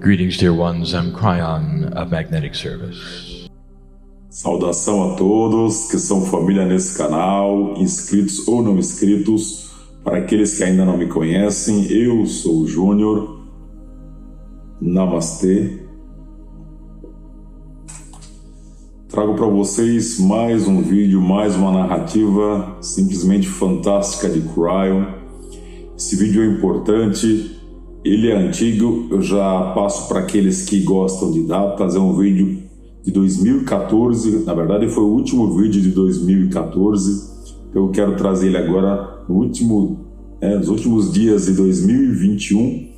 Greetings, dear ones. I'm Cryon of Magnetic Service. Saudação a todos que são família nesse canal, inscritos ou não inscritos. Para aqueles que ainda não me conhecem, eu sou o Júnior. Namastê. Trago para vocês mais um vídeo, mais uma narrativa simplesmente fantástica de Cryon. Esse vídeo é importante, ele é antigo, eu já passo para aqueles que gostam de datas. É um vídeo de 2014, na verdade foi o último vídeo de 2014, então eu quero trazer ele agora nos últimos dias de 2021,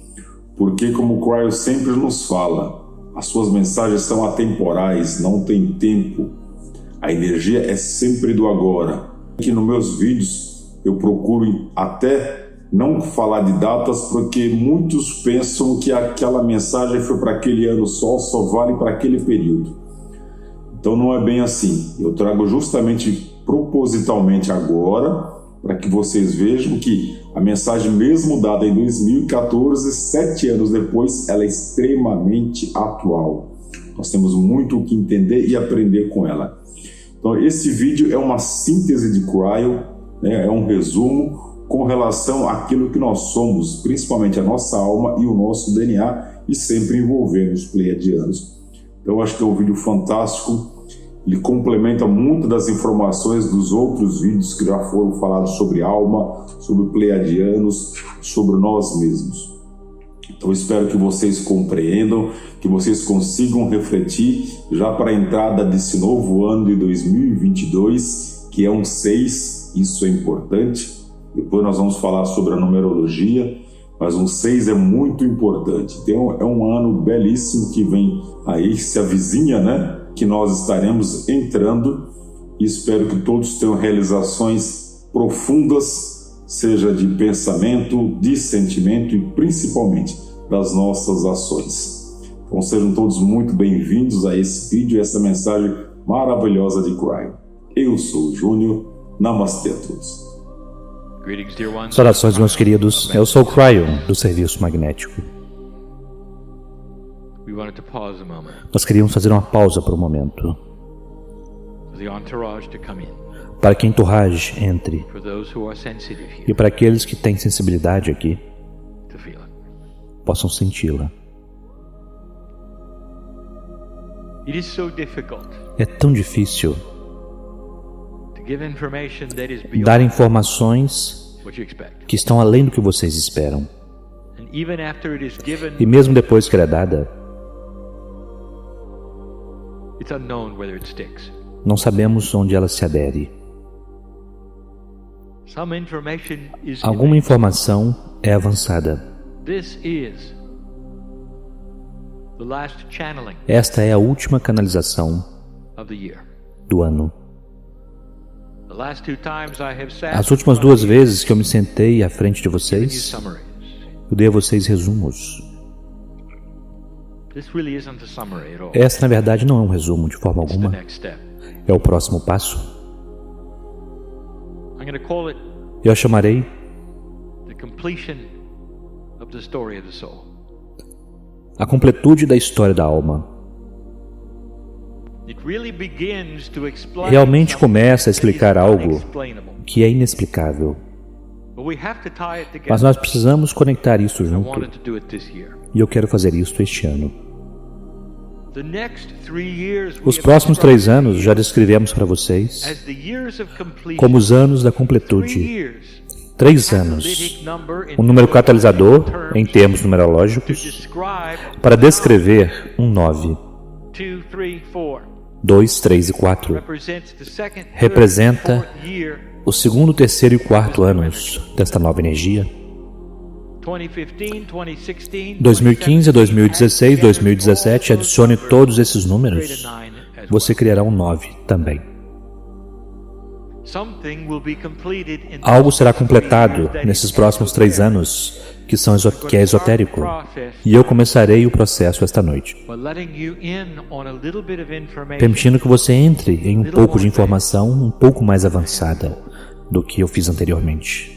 porque como o Cryon sempre nos fala, as suas mensagens são atemporais, não tem tempo, a energia é sempre do agora. Aqui nos meus vídeos eu procuro até não falar de datas, porque muitos pensam que aquela mensagem foi para aquele ano só vale para aquele período. Então não é bem assim. Eu trago justamente propositalmente agora, para que vocês vejam que a mensagem mesmo dada em 2014, 7 anos depois, ela é extremamente atual. Nós temos muito o que entender e aprender com ela. Então esse vídeo é uma síntese de Cryon, é um resumo com relação àquilo que nós somos, principalmente a nossa alma e o nosso DNA, e sempre envolvendo os pleiadianos. Então eu acho que é um vídeo fantástico. Ele complementa muito das informações dos outros vídeos que já foram falados sobre alma, sobre pleiadianos, sobre nós mesmos. Então espero que vocês compreendam, que vocês consigam refletir já para a entrada desse novo ano de 2022, que é um 6, isso é importante. Depois nós vamos falar sobre a numerologia, mas um 6 é muito importante. Então é um ano belíssimo que vem aí, se avizinha, né? Que nós estaremos entrando, e espero que todos tenham realizações profundas, seja de pensamento, de sentimento e principalmente das nossas ações. Então sejam todos muito bem-vindos a esse vídeo e essa mensagem maravilhosa de Cryon. Eu sou o Júnior, Namastê a todos. Saudações, meus queridos, eu sou o Cryon do Serviço Magnético. Nós queríamos fazer uma pausa por um momento, para que a entourage entre, e para aqueles que têm sensibilidade aqui, possam senti-la. É tão difícil dar informações que estão além do que vocês esperam. E mesmo depois que ela é dada, não sabemos onde ela se adere. Alguma informação é avançada. Esta é a última canalização do ano. As últimas 2 vezes que eu me sentei à frente de vocês, eu dei a vocês resumos. Essa, na verdade, não é um resumo de forma alguma. É o próximo passo. Eu a chamarei a completude da história da alma. Realmente começa a explicar algo que é inexplicável. Mas nós precisamos conectar isso junto. E eu quero fazer isso este ano. Os próximos 3 anos já descrevemos para vocês como os anos da completude. 3 anos, um número catalisador, em termos numerológicos, para descrever um 9. 2, 3 e 4 representa o segundo, terceiro e quarto anos desta nova energia. 2015, 2016, 2017, adicione todos esses números, você criará um 9 também. Algo será completado nesses próximos 3 anos, que é esotérico, e eu começarei o processo esta noite, permitindo que você entre em um pouco de informação um pouco mais avançada do que eu fiz anteriormente.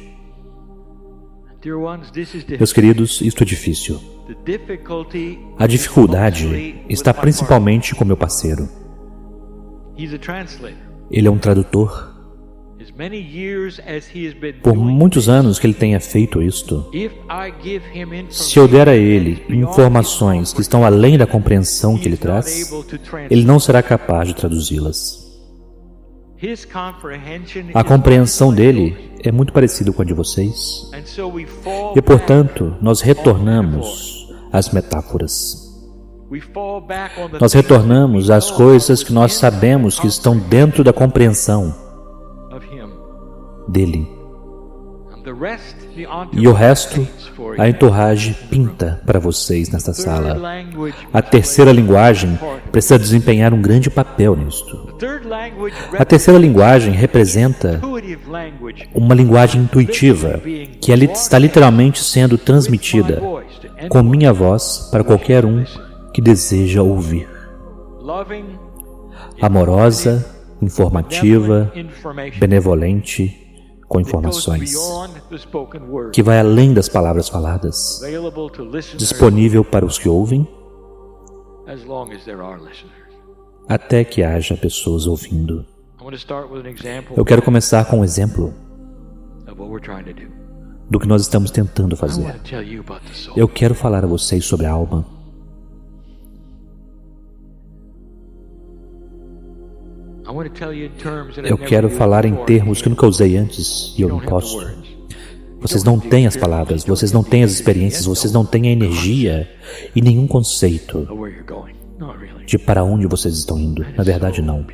Meus queridos, isto é difícil. A dificuldade está principalmente com meu parceiro. Ele é um tradutor. Por muitos anos que ele tenha feito isto, se eu der a ele informações que estão além da compreensão que ele traz, ele não será capaz de traduzi-las. A compreensão dele é muito parecida com a de vocês, e portanto nós retornamos às metáforas. Nós retornamos às coisas que nós sabemos que estão dentro da compreensão dele. E o resto, a entourage pinta para vocês nesta sala. A terceira linguagem precisa desempenhar um grande papel nisto. A terceira linguagem representa uma linguagem intuitiva, que está literalmente sendo transmitida com minha voz para qualquer um que deseja ouvir. Amorosa, informativa, benevolente, com informações, que vai além das palavras faladas, disponível para os que ouvem, até que haja pessoas ouvindo. Eu quero começar com um exemplo do que nós estamos tentando fazer. Eu quero falar a vocês sobre a alma. Eu quero falar em termos que eu nunca usei antes e eu não posso. Vocês não têm as palavras, vocês não têm as experiências, vocês não têm a energia e nenhum conceito de para onde vocês estão indo. Na verdade, não.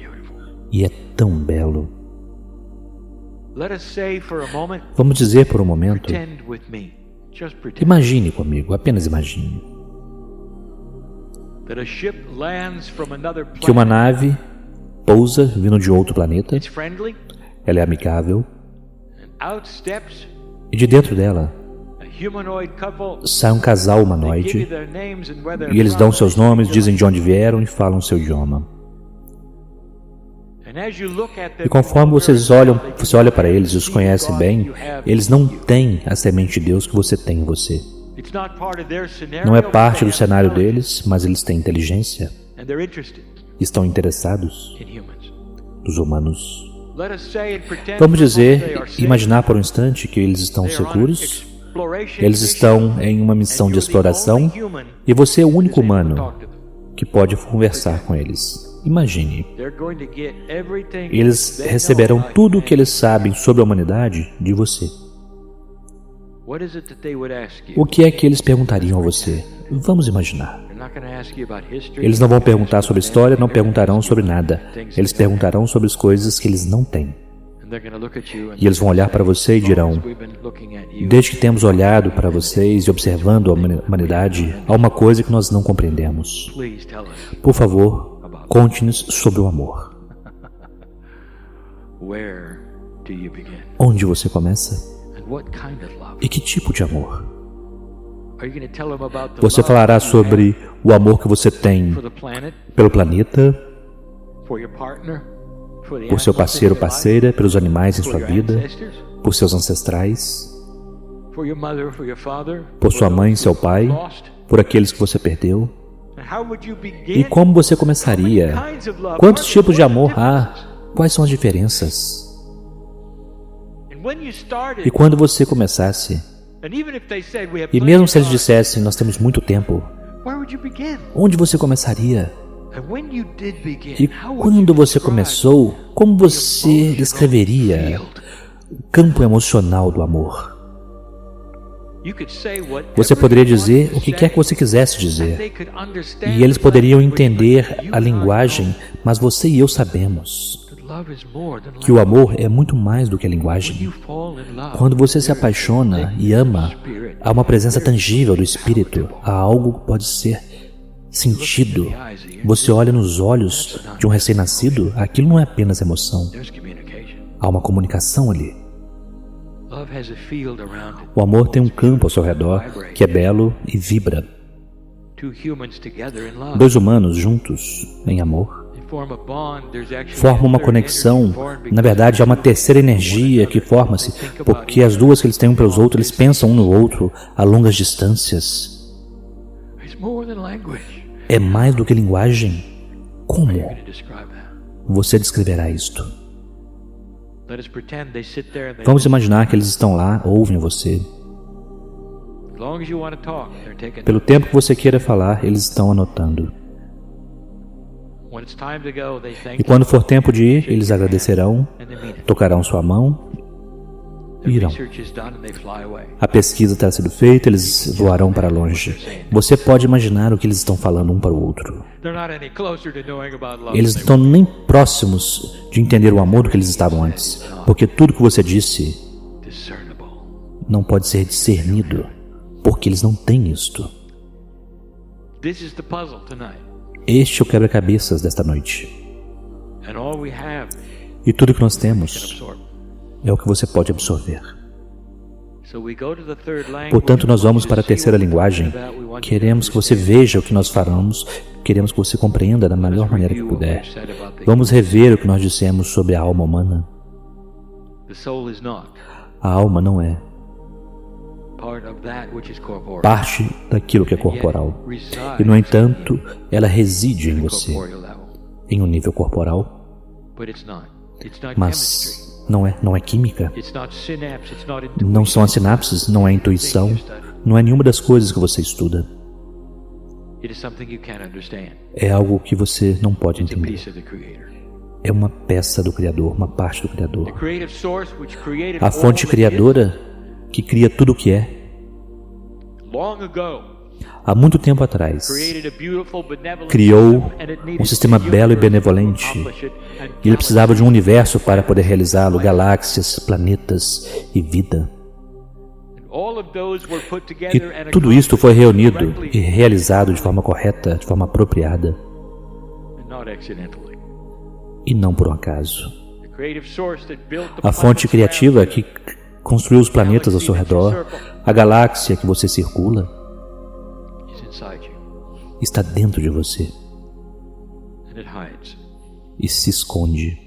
E é tão belo. Vamos dizer por um momento, imagine comigo, apenas imagine, que uma nave pousa vindo de outro planeta. Ela é amigável. E de dentro dela sai um casal humanoide. E eles dão seus nomes, dizem de onde vieram e falam seu idioma. E conforme você olha para eles e os conhece bem, eles não têm a semente de Deus que você tem em você. Não é parte do cenário deles, mas eles têm inteligência. Estão interessados nos humanos. Vamos dizer, imaginar por um instante que eles estão seguros, eles estão em uma missão de exploração e você é o único humano que pode conversar com eles. Imagine, eles receberão tudo o que eles sabem sobre a humanidade de você. O que é que eles perguntariam a você? Vamos imaginar. Eles não vão perguntar sobre história, não perguntarão sobre nada. Eles perguntarão sobre as coisas que eles não têm. E eles vão olhar para você e dirão: desde que temos olhado para vocês e observando a humanidade, há uma coisa que nós não compreendemos. Por favor, conte-nos sobre o amor. Onde você começa? E que tipo de amor? Você falará sobre o amor que você tem pelo planeta, por seu parceiro ou parceira, pelos animais em sua vida, por seus ancestrais, por sua mãe e seu pai, por aqueles que você perdeu. E como você começaria? Quantos tipos de amor há? Quais são as diferenças? E quando você começasse, e mesmo se eles dissessem, nós temos muito tempo, onde você começaria? E quando você começou, como você descreveria o campo emocional do amor? Você poderia dizer o que quer que você quisesse dizer, e eles poderiam entender a linguagem, mas você e eu sabemos que o amor é muito mais do que a linguagem. Quando você se apaixona e ama, há uma presença tangível do Espírito, há algo que pode ser sentido. Você olha nos olhos de um recém-nascido, aquilo não é apenas emoção. Há uma comunicação ali. O amor tem um campo ao seu redor que é belo e vibra. Dois humanos juntos em amor formam uma conexão. Na verdade, há uma terceira energia que forma-se, porque as duas que eles têm um para os outros, eles pensam um no outro a longas distâncias. É mais do que linguagem? Como você descreverá isto? Vamos imaginar que eles estão lá, ouvem você. Pelo tempo que você queira falar, eles estão anotando. E quando for tempo de ir, eles agradecerão, tocarão sua mão e irão. A pesquisa terá sido feita, eles voarão para longe. Você pode imaginar o que eles estão falando um para o outro. Eles não estão nem próximos de entender o amor do que eles estavam antes, porque tudo que você disse não pode ser discernido, porque eles não têm isto. Este é o quebra-cabeças desta noite. E tudo que nós temos é o que você pode absorver. Portanto, nós vamos para a terceira linguagem. Queremos que você veja o que nós falamos, queremos que você compreenda da melhor maneira que puder. Vamos rever o que nós dissemos sobre a alma humana. A alma não é parte daquilo que é corporal. E, no entanto, ela reside em você, em um nível corporal. Mas não é química. Não são as sinapses, não é intuição, não é nenhuma das coisas que você estuda. É algo que você não pode entender. É uma peça do Criador, uma parte do Criador. A fonte criadora que cria tudo o que é, há muito tempo atrás, criou um sistema belo e benevolente. E ele precisava de um universo para poder realizá-lo, galáxias, planetas e vida. E tudo isto foi reunido e realizado de forma correta, de forma apropriada, e não por um acaso. A fonte criativa que construiu os planetas ao seu redor, a galáxia que você circula, está dentro de você e se esconde.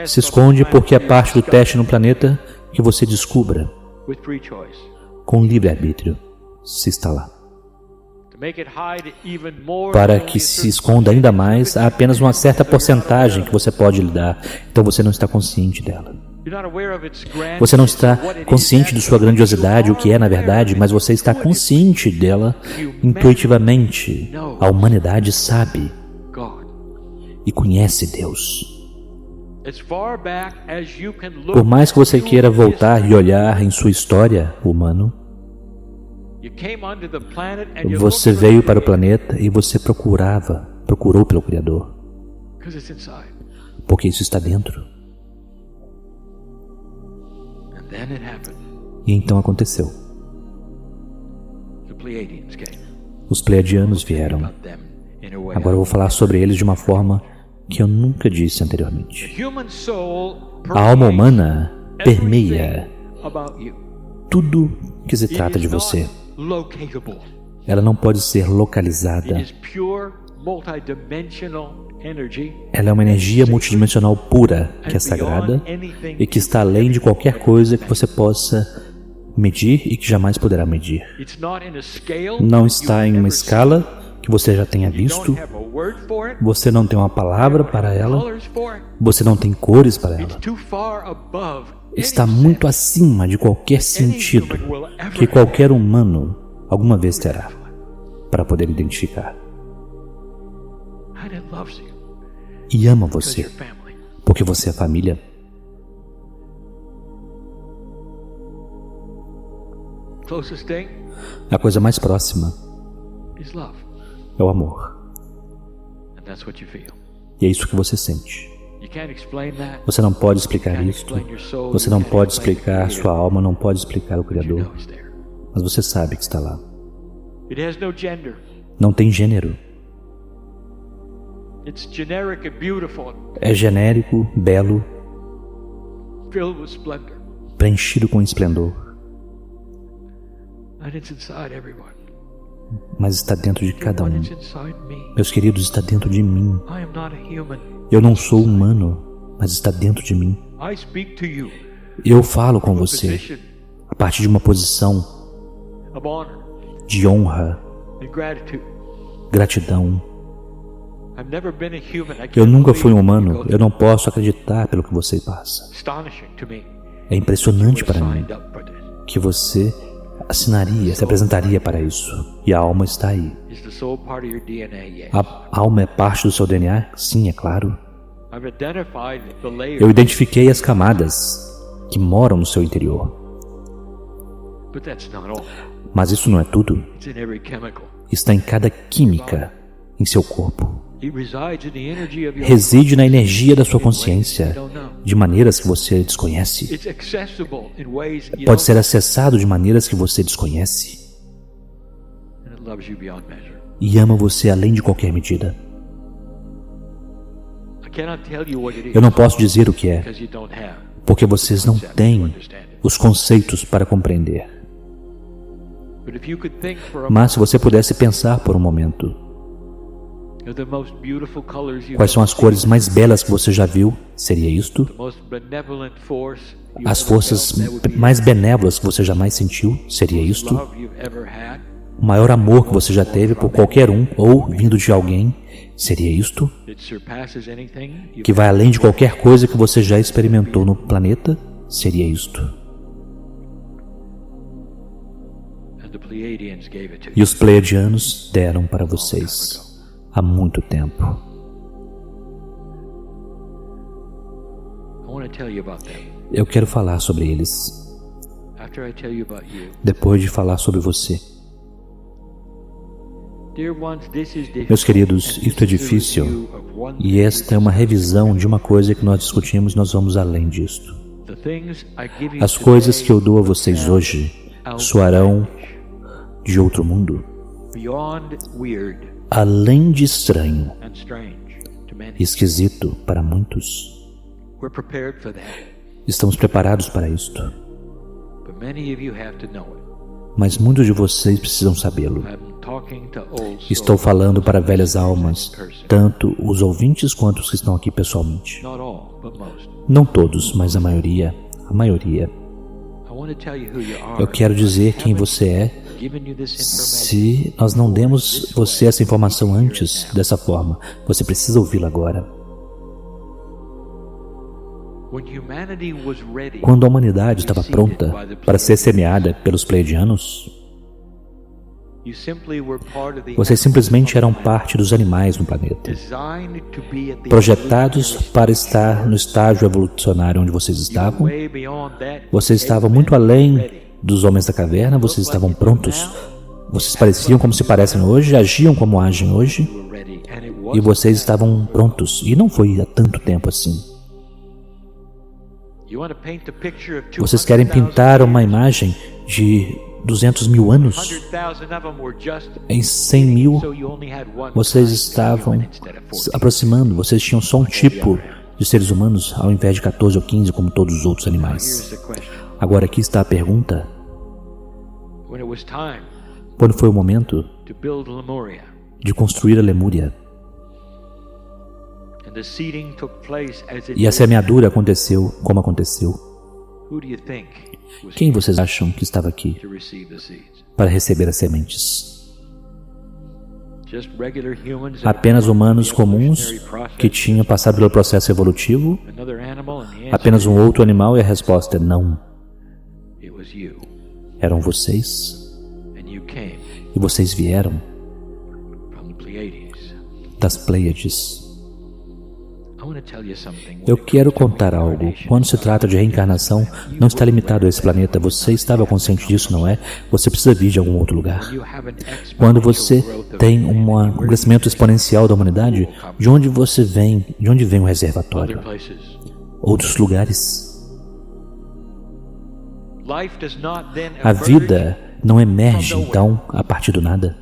Se esconde porque é parte do teste no planeta que você descubra com livre-arbítrio se está lá. Para que se esconda ainda mais, há apenas uma certa porcentagem que você pode lhe dar, então você não está consciente dela. Você não está consciente de sua grandiosidade, o que é na verdade, mas você está consciente dela intuitivamente. A humanidade sabe e conhece Deus. Por mais que você queira voltar e olhar em sua história, humano, você veio para o planeta e você procurou pelo Criador, porque isso está dentro. E então aconteceu. Os Pleiadianos vieram. Agora eu vou falar sobre eles de uma forma que eu nunca disse anteriormente. A alma humana permeia tudo que se trata de você. Ela não pode ser localizada. Ela é uma energia multidimensional pura, que é sagrada e que está além de qualquer coisa que você possa medir e que jamais poderá medir. Não está em uma escala que você já tenha visto. Você não tem uma palavra para ela. Você não tem cores para ela. Está muito acima de qualquer sentido que qualquer humano alguma vez terá para poder identificar. E ama você, porque você é família. A coisa mais próxima é o amor. E é isso que você sente. Você não pode explicar isso. Você não pode explicar sua alma, não pode explicar o Criador. Mas você sabe que está lá. Não tem gênero. É genérico, belo, preenchido com esplendor. Mas está dentro de cada um. Meus queridos, está dentro de mim. Eu não sou humano, mas está dentro de mim. Eu falo com você a partir de uma posição de honra, and gratitude. gratidão. I've never been a human. I Eu can't nunca fui um believe you humano, go eu não posso acreditar pelo que você passa. astonishing to me. É impressionante You para mim signed up for this. que você assinaria, se apresentaria para isso. E a alma está aí. Is the soul part of your DNA? Yes. A alma é parte do seu DNA? Sim, é claro. I've identified the layers, Eu identifiquei as camadas que moram no seu interior. but that's not all. Mas isso não é tudo. It's in every chemical. Está em cada química em seu corpo. It resides in the energy of your Reside na energia da sua consciência, you don't know. de maneiras que você desconhece. It's accessible in ways you Pode ser don't acessado de maneiras que você desconhece. know, and it loves you beyond measure. E ama você além de qualquer medida. I cannot tell you what it is Eu não posso dizer o que é, because you don't have porque vocês não concept to têm understand it. os conceitos para compreender. But if you could think for a Mas se você pudesse pensar por um momento, of the most beautiful colors you quais são as cores mais belas que você já viu, seria isto? the most benevolent force you As ever forças felt, that would be mais benévolas que você jamais sentiu, seria the isto? love you've ever had. O maior amor que você já teve por qualquer um ou vindo de alguém, seria isto? It surpasses anything you've Que vai além de qualquer coisa que você já experimentou no planeta, seria isto? and the Pleiadians gave it to E you. os Pleiadianos deram para vocês há muito tempo. I want to tell you about them. Eu quero falar sobre eles, After I tell you about you, depois de falar sobre você. dear ones, this is difficult. Meus queridos, And isto é this is a difícil. review of one E esta é uma revisão de uma coisa que nós discutimos, nós vamos além disto. The things I give you As coisas que eu dou a today vocês hoje sound soarão de outro mundo, beyond weird além de estranho and strange to many. e esquisito para muitos. We're prepared for that, Estamos preparados para isto, but many of you have to know it. mas muitos de vocês precisam sabê-lo. I'm talking to old Estou souls, falando para velhas almas, in person. tanto os ouvintes quanto os que estão aqui pessoalmente. Not all, but most. Não todos, mas a maioria. A maioria. I want to tell you who you are. Eu quero dizer quem você é. Given you this information, Se nós não demos você essa informação antes dessa forma, você precisa ouvi-la agora. when humanity was ready, Quando a humanidade estava pronta para ser semeada pelos Pleiadianos, you simply were part of the vocês simplesmente eram parte dos animais no planeta, designed to be at the projetados para estar no estágio evolucionário onde vocês estavam. way beyond that. Vocês estavam muito além dos homens da caverna, vocês estavam prontos. Vocês pareciam como se parecem hoje, agiam como agem hoje, You were ready, and it e wasn't vocês estavam prontos. E não foi há tanto tempo assim. You want to paint the picture of Vocês querem 200,000 pintar uma imagem de 200 mil anos? 100,000 of them were just Em 100 mil, so you only had one vocês kind of estavam human instead of se 40. aproximando. Vocês tinham só um tipo de seres humanos ao invés de 14 ou 15 como todos os outros Here's animais. the question. Agora aqui está a pergunta. When it was time Quando foi o momento to build Lemuria, de construir a Lemúria and the seeding took place as it e a did, semeadura aconteceu como aconteceu, who do you think was quem vocês acham que estava aqui to receive the seeds? para receber as sementes? Just regular humans that Apenas had gone humanos through the comuns evolutionary process? que tinham passado pelo processo evolutivo? Another animal, and the answer Apenas um outro animal? E a resposta é não. it was you, Eram vocês. and you came E vocês vieram from the Pleiades. das Pleiades. I want to tell you something. Eu quero contar algo. Quando se trata de reencarnação, não está limitado a esse planeta. Você estava consciente disso, não é? Você precisa vir de algum outro lugar. You have an Quando exponential você growth of tem humanity. um crescimento exponencial da humanidade, de onde você vem? De onde vem o reservatório? Other places. Outros lugares. Life does not then A emerge. vida não emerge, então, a partir do nada.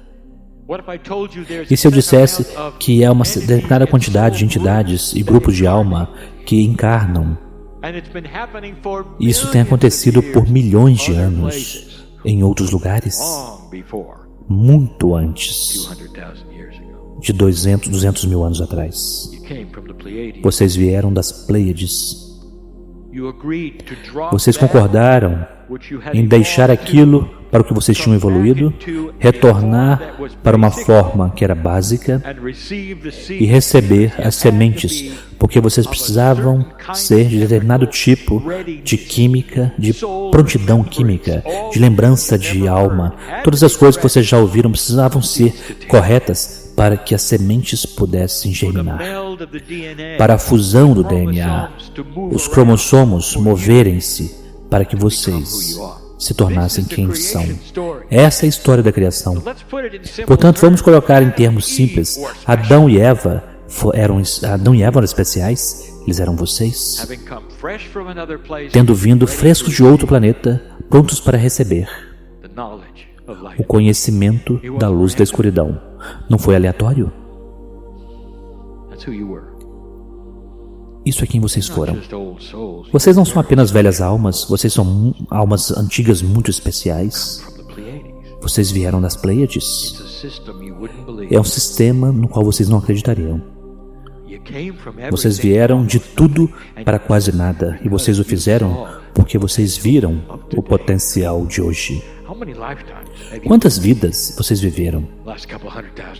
What if I told you there's E se eu a dissesse certain amount of que é uma entities determinada and quantidade de soul entidades e grupos de alma que encarnam? and it's been happening for Isso tem millions acontecido of por years, milhões de other anos places, em outros lugares, long before muito antes 200,000 years ago. de 200 mil anos atrás. You came from the Pleiades. Vocês vieram das Pleiades. You agreed to drop Vocês that concordaram which you had em deixar evolved aquilo para o que vocês tinham evoluído, retornar para uma forma que era básica e receber as sementes, porque vocês precisavam ser de determinado tipo de química, de prontidão química, de lembrança de alma. Todas as coisas que vocês já ouviram precisavam ser corretas para que as sementes pudessem germinar. Para a fusão do DNA, os cromossomos moverem-se para que vocês se tornassem quem são. Essa é a história da criação. Portanto, vamos colocar em termos simples. Adão e Eva eram especiais? Eles eram vocês? Tendo vindo frescos de outro planeta, prontos para receber o conhecimento da luz da escuridão. Não foi aleatório? Isso é quem vocês foram. Vocês não são apenas velhas almas, vocês são almas antigas muito especiais. Vocês vieram das Pleiades. É um sistema no qual vocês não acreditariam. Vocês vieram de tudo para quase nada, e vocês o fizeram porque vocês viram o potencial de hoje. Quantas vidas vocês viveram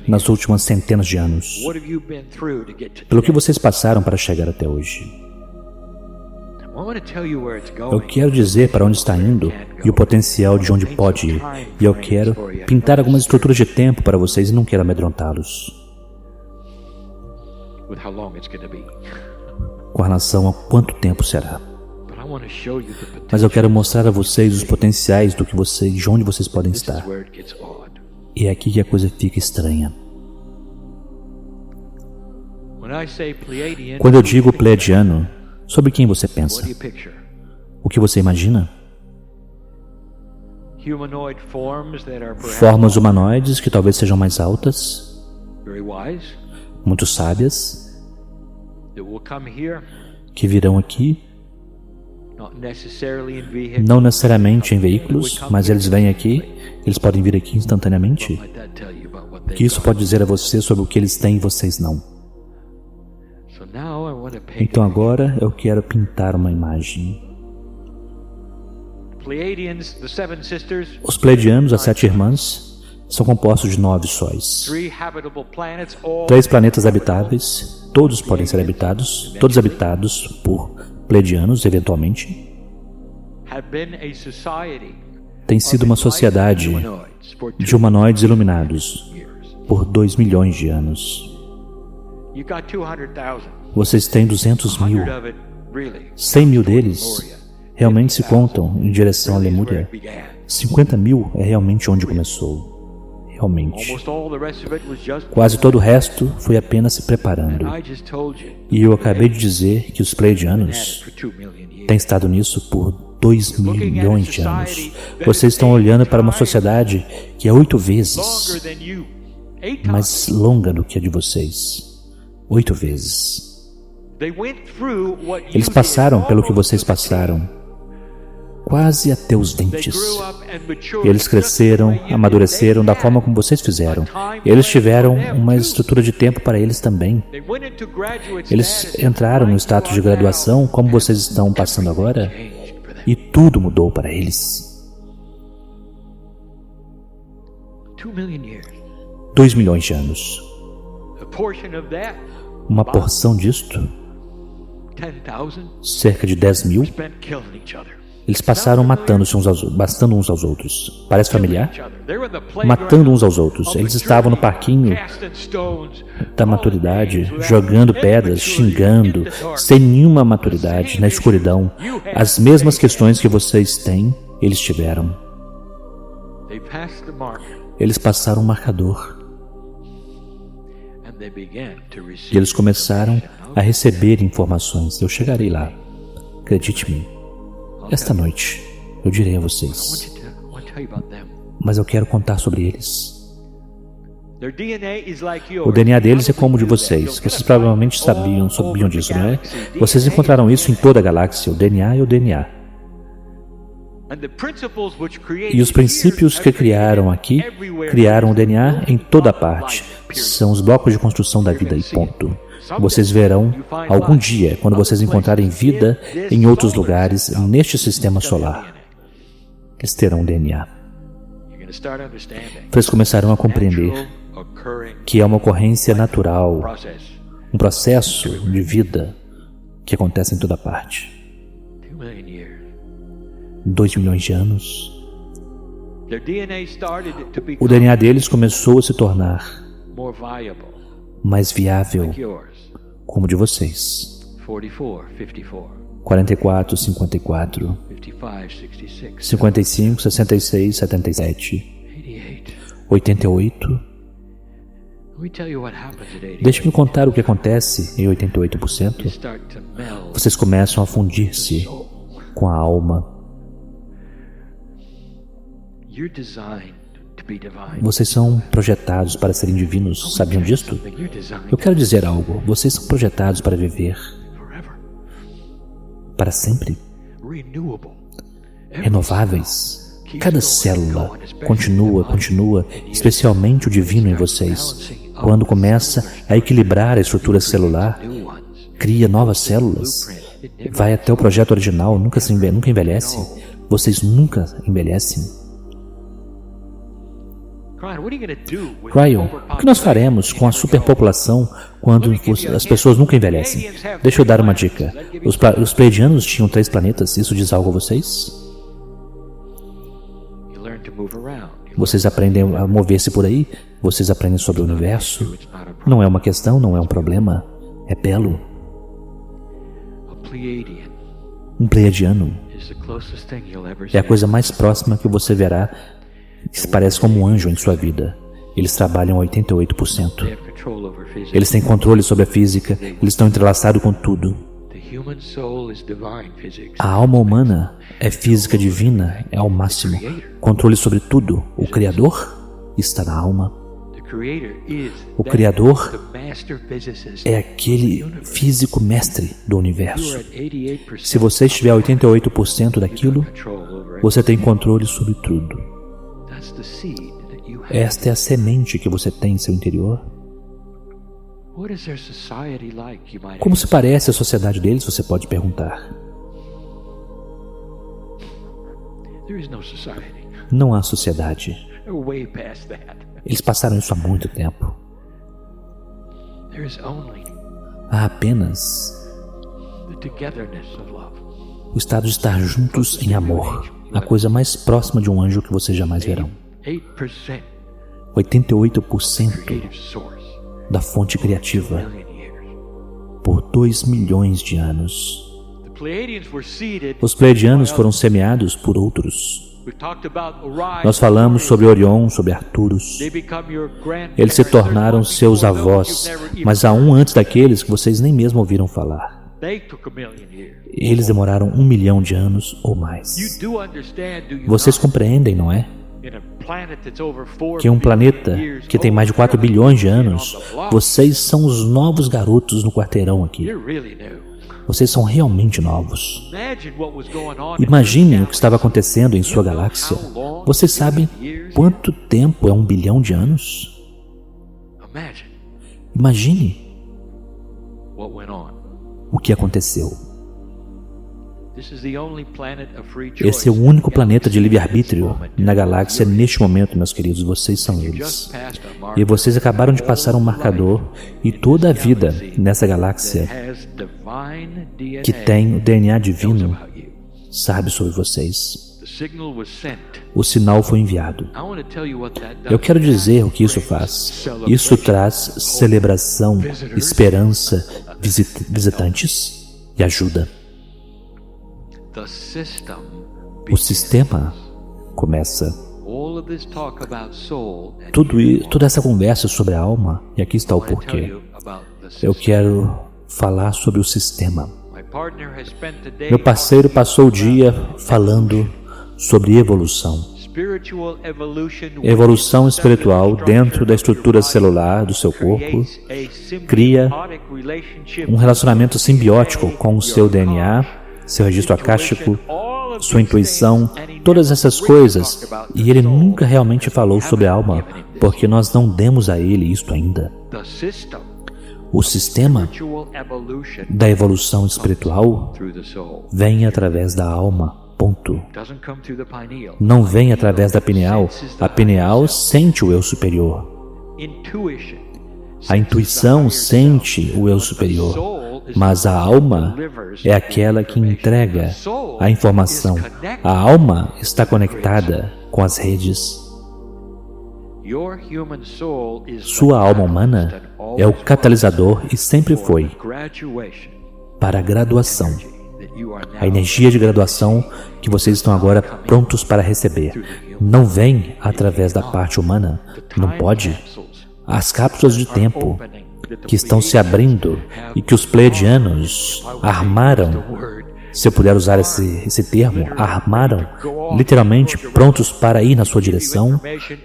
nas últimas centenas de anos? Pelo que vocês passaram para chegar até hoje? Eu quero dizer para onde está indo e o potencial de onde pode ir. E eu quero pintar algumas estruturas de tempo para vocês e não quero amedrontá-los com relação a quanto tempo será. Mas eu quero mostrar a vocês os potenciais de onde vocês podem estar. E é aqui que a coisa fica estranha. Quando eu digo pleiadiano, sobre quem você pensa? O que você imagina? Formas humanoides que talvez sejam mais altas, muito sábias, que virão aqui, não necessariamente em veículos, mas eles vêm aqui, eles podem vir aqui instantaneamente. O que isso pode dizer a você sobre o que eles têm e vocês não? Então agora eu quero pintar uma imagem. Os Pleiadianos, as 7 irmãs, são compostos de 9 sóis. 3 planetas habitáveis, todos podem ser habitados, todos habitados por Pleiadianos, eventualmente. Tem sido uma sociedade de humanoides iluminados por 2 milhões de anos. Vocês têm 200 mil. 100 mil deles realmente se contam em direção à Lemúria. 50 mil é realmente onde começou. Realmente. Quase todo o resto foi apenas se preparando. E eu acabei de dizer que os Pleiadianos têm estado nisso por 2 milhões de anos. Vocês estão olhando para uma sociedade que é 8 vezes mais longa do que a de vocês. 8 vezes. Eles passaram pelo que vocês passaram, quase até os dentes. Eles cresceram, amadureceram da forma como vocês fizeram. Eles tiveram uma estrutura de tempo para eles também. Eles entraram no status de graduação, como vocês estão passando agora, e tudo mudou para eles. 2 milhões de anos. Uma porção disto, cerca de 10 mil, eles passaram matando-se bastando uns aos outros. Parece familiar? Matando uns aos outros. Eles estavam no parquinho da maturidade, jogando pedras, xingando, sem nenhuma maturidade, na escuridão. As mesmas questões que vocês têm, eles tiveram. Eles passaram um marcador. E eles começaram a receber informações. Eu chegarei lá. Acredite-me. Esta noite eu direi a vocês. Mas eu quero contar sobre eles. O DNA deles é como o de vocês. Vocês provavelmente sabiam disso, não é? Vocês encontraram isso em toda a galáxia. O DNA é o DNA. E os princípios que criaram aqui, criaram o DNA em toda parte. São os blocos de construção da vida e ponto. Vocês verão algum dia, quando vocês encontrarem vida em outros lugares neste sistema solar. Eles terão DNA. Vocês começarão a compreender que é uma ocorrência natural, um processo de vida que acontece em toda parte. 2 milhões de anos. O DNA deles começou a se tornar mais viável, como o de vocês. 44, 54, 55, 66, 77, 88. Deixe-me contar o que acontece em 88%. Vocês começam a fundir-se com a alma. Vocês são projetados para serem divinos. Sabiam disto? Eu quero dizer algo. Vocês são projetados para viver para sempre, renováveis. Cada célula continua, especialmente o divino em vocês. Quando começa a equilibrar a estrutura celular, cria novas células, vai até o projeto original, nunca envelhece. Vocês nunca envelhecem. Cryon, o que nós faremos com a superpopulação quando as pessoas nunca envelhecem? Deixa eu dar uma dica. Os Pleiadianos tinham 3 planetas. Isso diz algo a vocês? Vocês aprendem a mover-se por aí. Vocês aprendem sobre o universo. Não é uma questão, não é um problema. É belo. Um Pleiadiano é a coisa mais próxima que você verá que se parece como um anjo em sua vida. Eles trabalham 88%. Eles têm controle sobre a física. Eles estão entrelaçados com tudo. A alma humana é física divina, é ao máximo. Controle sobre tudo. O Criador está na alma. O Criador é aquele físico mestre do universo. Se você estiver a 88% daquilo, você tem controle sobre tudo. Esta é a semente que você tem em seu interior. Como se parece a sociedade deles, você pode perguntar. Não há sociedade. Eles passaram isso há muito tempo. Há apenas o estado de estar juntos em amor, a coisa mais próxima de um anjo que vocês jamais verão. 88% da fonte criativa por 2 milhões de anos. Os Pleiadianos foram semeados por outros. Nós falamos sobre Orion, sobre Arcturus. Eles se tornaram seus avós, mas há um antes daqueles que vocês nem mesmo ouviram falar. Eles demoraram 1 milhão de anos ou mais. Vocês compreendem, não é? Que um planeta que tem mais de 4 bilhões de anos, vocês são os novos garotos no quarteirão aqui. Vocês são realmente novos. Imaginem o que estava acontecendo em sua galáxia. Vocês sabem quanto tempo é 1 bilhão de anos? Imagine o que aconteceu. Esse é o único planeta de livre-arbítrio na galáxia neste momento, meus queridos. Vocês são eles. E vocês acabaram de passar um marcador, e toda a vida nessa galáxia que tem o DNA divino sabe sobre vocês. O sinal foi enviado. Eu quero dizer o que isso faz. Isso traz celebração, esperança, visitantes e ajuda. O sistema começa. Toda essa conversa sobre a alma, e aqui está o porquê. Eu quero falar sobre o sistema. Meu parceiro passou o dia falando sobre evolução. Evolução espiritual dentro da estrutura celular do seu corpo cria um relacionamento simbiótico com o seu DNA, seu registro acástico, sua intuição, todas essas coisas. E ele nunca realmente falou sobre a alma, porque nós não demos a ele isto ainda. O sistema da evolução espiritual vem através da alma, Ponto. Doesn't come through the pineal. Não vem através da pineal. A pineal sente o eu superior. Intuition. A intuição sente o eu superior. Mas a alma é aquela que entrega a informação. A alma está conectada com as redes. Sua alma humana é o catalisador e sempre foi para a graduação. A energia de graduação que vocês estão agora prontos para receber não vem através da parte humana. Não pode. As cápsulas de tempo que estão se abrindo e que os pleiadianos armaram, se eu puder usar esse termo, armaram, literalmente prontos para ir na sua direção,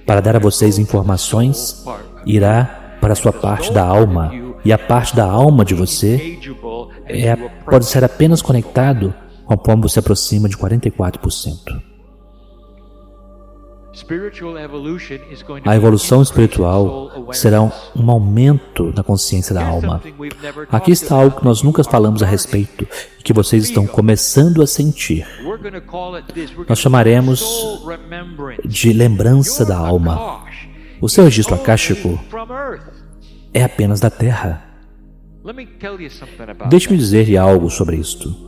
para dar a vocês informações, irá para a sua parte da alma. E a parte da alma de você pode ser apenas conectado conforme você aproxima de 44%. A evolução espiritual será um aumento da consciência da alma. Aqui está algo que nós nunca falamos a respeito e que vocês estão começando a sentir. Nós chamaremos de lembrança da alma. O seu registro akáshico é apenas da Terra. Deixe-me dizer-lhe algo sobre isto.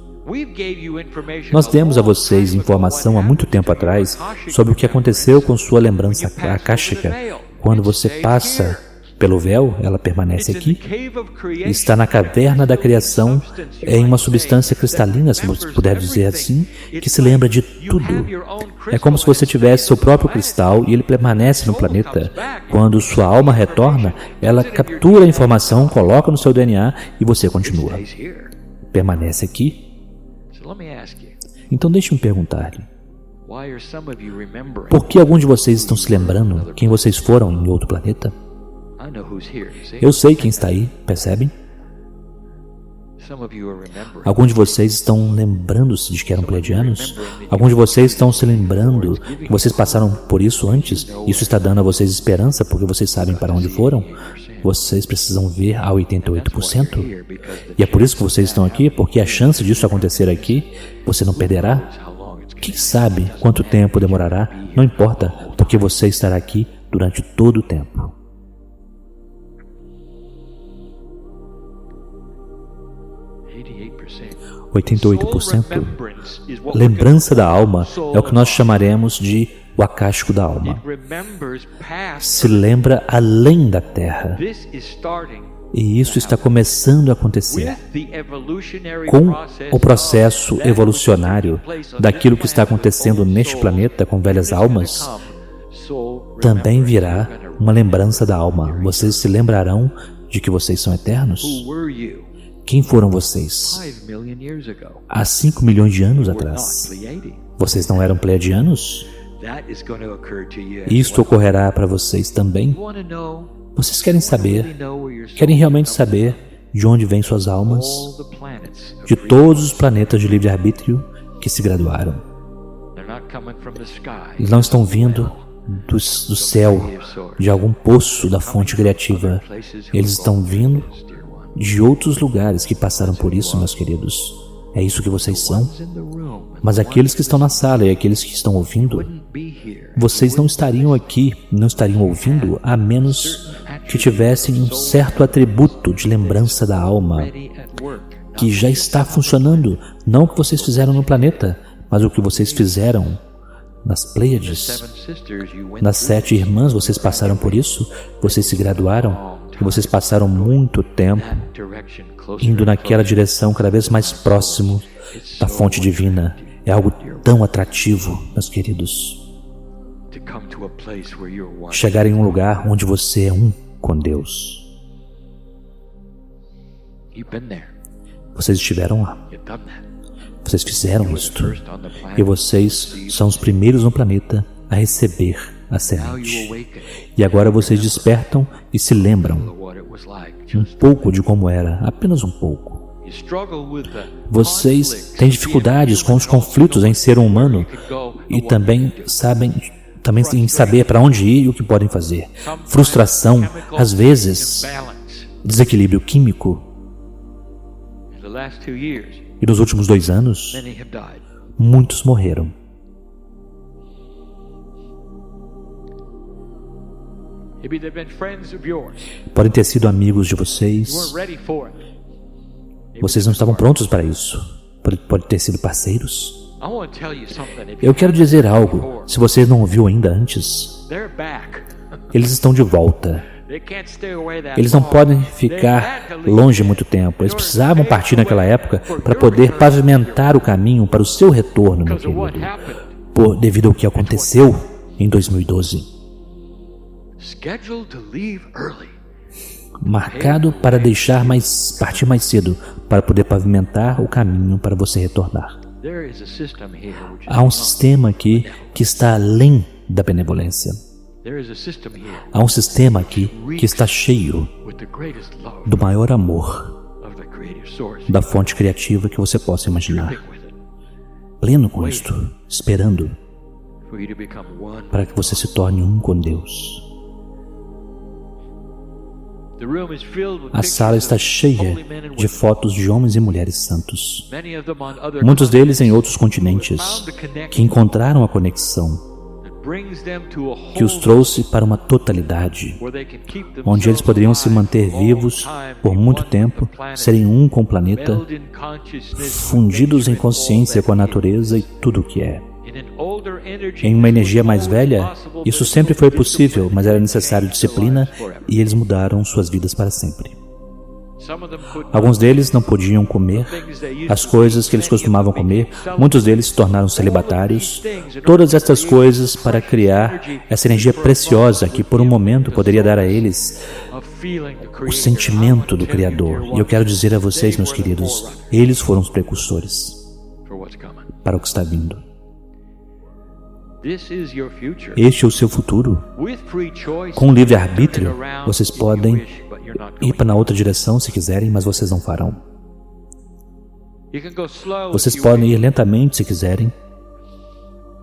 Nós demos a vocês informação há muito tempo atrás sobre o que aconteceu com sua lembrança akáshica. Quando você passa pelo véu, ela permanece aqui. Está na caverna da criação, em uma substância cristalina, se você puder dizer assim, que se lembra de tudo. É como se você tivesse seu próprio cristal e ele permanece no planeta. Quando sua alma retorna, ela captura a informação, coloca no seu DNA e você continua. Permanece aqui. Então deixe-me perguntar-lhe, por que alguns de vocês estão se lembrando quem vocês foram em outro planeta? Eu sei quem está aí, percebem? Alguns de vocês estão lembrando-se de que eram pleiadianos? Alguns de vocês estão se lembrando que vocês passaram por isso antes? Isso está dando a vocês esperança porque vocês sabem para onde foram? Vocês precisam ver a 88%? E é por isso que vocês estão aqui, porque a chance disso acontecer aqui, você não perderá? Quem sabe quanto tempo demorará? Não importa, porque você estará aqui durante todo o tempo. — 88%. Lembrança da alma é o que nós chamaremos de o akáshico da alma. Se lembra além da Terra. E isso está começando a acontecer com o processo evolucionário daquilo que está acontecendo neste planeta com velhas almas. Também virá uma lembrança da alma. Vocês se lembrarão de que vocês são eternos? Quem foram vocês? Há 5 milhões de anos atrás. Vocês não eram pleiadianos? Isto ocorrerá para vocês também? Vocês querem saber, querem realmente saber de onde vêm suas almas? De todos os planetas de livre-arbítrio que se graduaram. Eles não estão vindo do céu, de algum poço da fonte criativa. Eles estão vindo de outros lugares que passaram por isso, meus queridos. É isso que vocês são. Mas aqueles que estão na sala e aqueles que estão ouvindo, vocês não estariam aqui, não estariam ouvindo, a menos que tivessem um certo atributo de lembrança da alma, que já está funcionando. Não o que vocês fizeram no planeta, mas o que vocês fizeram nas Pleiades. Nas 7 irmãs, vocês passaram por isso, vocês se graduaram. E vocês passaram muito tempo indo naquela direção cada vez mais próximo da fonte divina. É algo tão atrativo, meus queridos. Chegar em um lugar onde você é um com Deus. Vocês estiveram lá. Vocês fizeram isto. E vocês são os primeiros no planeta a receber a semente. E agora vocês despertam e se lembram um pouco de como era, apenas um pouco. Vocês têm dificuldades com os conflitos em ser um humano e também em saber para onde ir e o que podem fazer. Frustração, às vezes, desequilíbrio químico. E nos últimos 2 anos, Muitos morreram. Maybe they've been friends of yours. Podem ter sido amigos de You vocês. weren't ready for it. Maybe Vocês não estavam prontos para isso. Pode ter sido parceiros. I want to tell you something. If Eu you quero haven't dizer seen algo. before, Se você não ouviu ainda antes, they're back. eles estão de volta. They can't stay away that Eles não long. podem They had ficar to leave. longe muito tempo. Eles precisavam partir naquela época para poder pavimentar o caminho para o seu retorno, meu Because of what querido. happened. Devido ao que aconteceu em 2012. Scheduled to leave early. Marcado para partir mais cedo, para poder pavimentar o caminho para você retornar. There is a system here which is Há um sistema aqui que está além da benevolência. There is a system here Há um sistema aqui que está cheio with the greatest love do maior amor of the creative source. da fonte criativa que você possa imaginar. Dripping with it Pleno com isto, esperando for you to become one. para que você se torne um com Deus. The room is filled with A sala pictures está of cheia holy men and de women. fotos de homens e mulheres santos. Many of them on other Muitos deles em continents, outros continentes, found a que connection encontraram a conexão that brings them to a que os whole trouxe para uma totalidade, where they can keep onde eles themselves poderiam se alive manter for a long vivos time, por be muito one with tempo, the planet, serem um com o planeta, meld in consciousness fundidos em with nature and all consciência com a that natureza e is. tudo o que é. In an older energy, Em uma this energia was mais always velha, possible, isso but sempre no foi discipline possível, mas era to necessário change their disciplina lives forever. e eles mudaram suas vidas para sempre. Some of them could not Alguns deles não podiam comer as coisas que eles costumavam comer, muitos deles se tornaram celibatários. Todas estas coisas para criar essa energia preciosa que por um momento poderia dar a eles of feeling the o Creator. sentimento do I want to tell you, Criador. dear E eu quero ones, dizer a vocês, meus they were the queridos, forerunners eles foram os precursores for what's coming. para o que está vindo. This is your future. Este é o seu futuro. With free choice, Com livre-arbítrio, turn it around vocês if you podem wish, but you're not ir going. para na outra direção se quiserem, mas vocês não farão. You can go slow if Vocês you podem wish, ir lentamente se quiserem,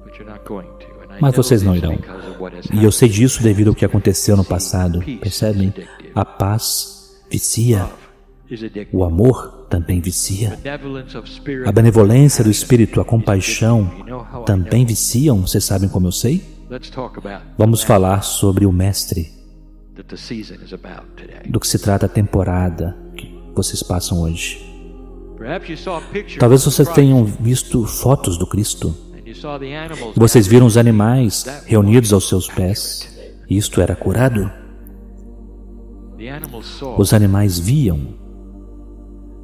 but you're not going to. And I mas know vocês não this irão. because of what has E eu happened. sei disso devido ao que aconteceu no passado. Percebem? A paz vicia, Love is addictive. o amor também vicia. Benevolence of spirit, A benevolência do Espírito, a compaixão you know how I também know. viciam. Vocês sabem como eu sei? Let's talk about Vamos falar sobre o Mestre, that the season is about today. do que se trata a temporada que vocês passam hoje. Perhaps you saw a picture Talvez of vocês Christ, tenham visto fotos do Cristo. and you saw the animals E vocês viram os animais reunidos aos seus pés. Isto era curado. The animals saw Os animais viam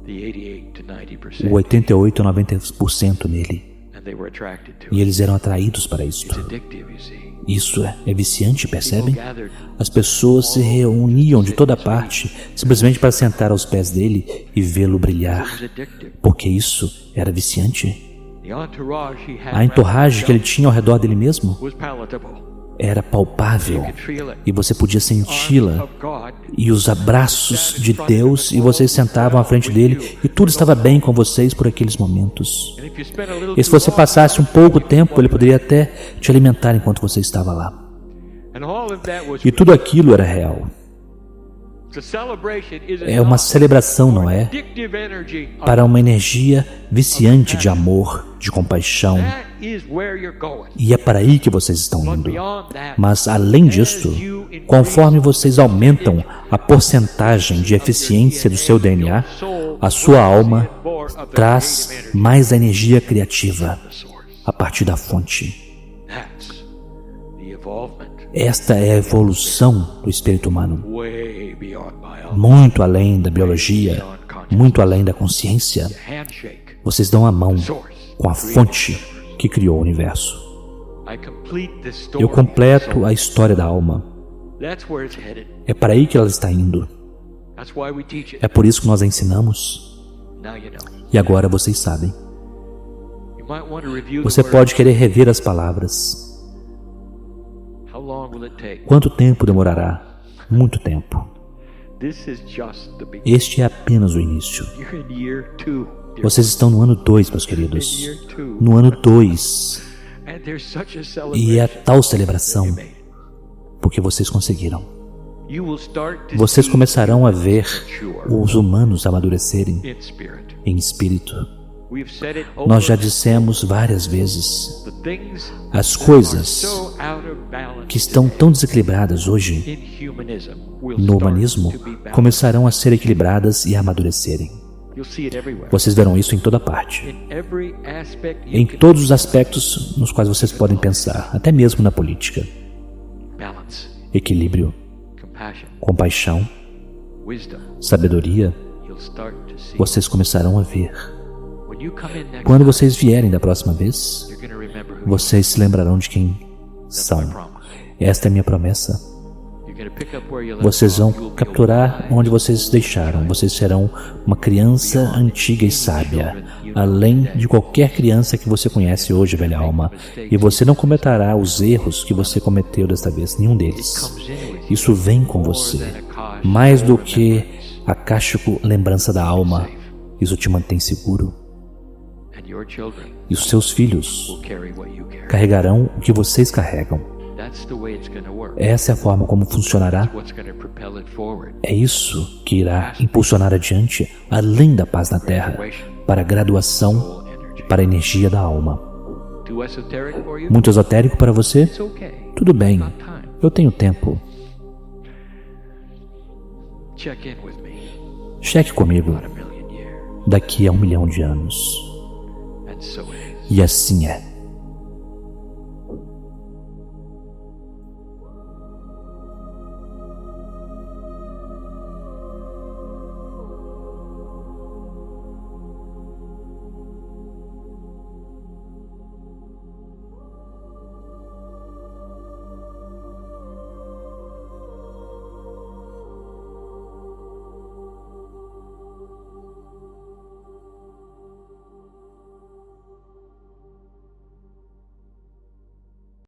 the 88 to 90%, o 88 a 90% nele. and they were attracted to E it. eles eram atraídos para It's isto. addictive, you see. Isso é viciante, People percebem? gathered As pessoas se reuniam de toda parte simplesmente para sentar aos pés dele e vê-lo it brilhar, was addictive. porque isso era viciante. The entourage he had A entorragem around que ele tinha ao redor dele mesmo was palatable. era palpável You could feel it. e você podia Arms senti-la. of God. E os abraços de Deus, e vocês sentavam à frente dele, e tudo estava bem com vocês por aqueles momentos. And if you spent a little E se too você long, passasse um pouco tempo, ele poderia até te alimentar enquanto você estava lá. and all of that was E tudo aquilo era real. the celebration is É uma celebração, não é? addictive energy. Para uma energia viciante de amor, de compaixão. That is where you're going. E é para aí que vocês estão But indo. beyond that, Mas além disto, conforme vocês aumentam a porcentagem de eficiência do seu DNA, a sua alma traz mais a energia criativa a partir da fonte. that's the evolvement Esta é a evolução do espírito humano, way beyond biology. muito além da biologia, muito além da consciência. Handshake. Vocês dão a mão Source. com a fonte que criou o universo. I complete this story. Eu completo a história da alma. That's where it's headed. É para aí que ela está indo. That's why we teach it. É por isso que nós a ensinamos. Now you know. E agora vocês sabem. You might want to review Você the pode querer rever as palavras. word. How long will it take? Quanto tempo demorará? Muito tempo. This is just the beginning. Este é apenas o início. You're in year 2. Vocês estão no ano 2, meus queridos. Year 2. No ano 2. And there's such a E é celebration. tal celebração You made it. porque vocês conseguiram. You will start to Vocês see começarão a ver mature os humanos amadurecerem in spirit. em espírito. Nós já dissemos várias vezes, as coisas que estão tão desequilibradas hoje no humanismo começarão a ser equilibradas e a amadurecerem. Vocês verão isso em toda parte, em todos os aspectos nos quais vocês podem pensar, até mesmo na política. Equilíbrio, compaixão, sabedoria, vocês começarão a ver. Quando vocês vierem da próxima vez, vocês se lembrarão de quem são. Esta é a minha promessa. Vocês vão capturar onde vocês deixaram. Vocês serão uma criança antiga e sábia, além de qualquer criança que você conhece hoje, velha alma. E você não cometerá os erros que você cometeu desta vez, nenhum deles. Isso vem com você, mais do que a cástico lembrança da alma. Isso te mantém seguro. E os seus filhos carregarão o que vocês carregam. Essa é a forma como funcionará. É isso que irá impulsionar adiante, além da paz na Terra, para a graduação, para a energia da alma. Muito esotérico para você? Tudo bem, eu tenho tempo. Cheque comigo daqui a 1 milhão de anos. E assim é.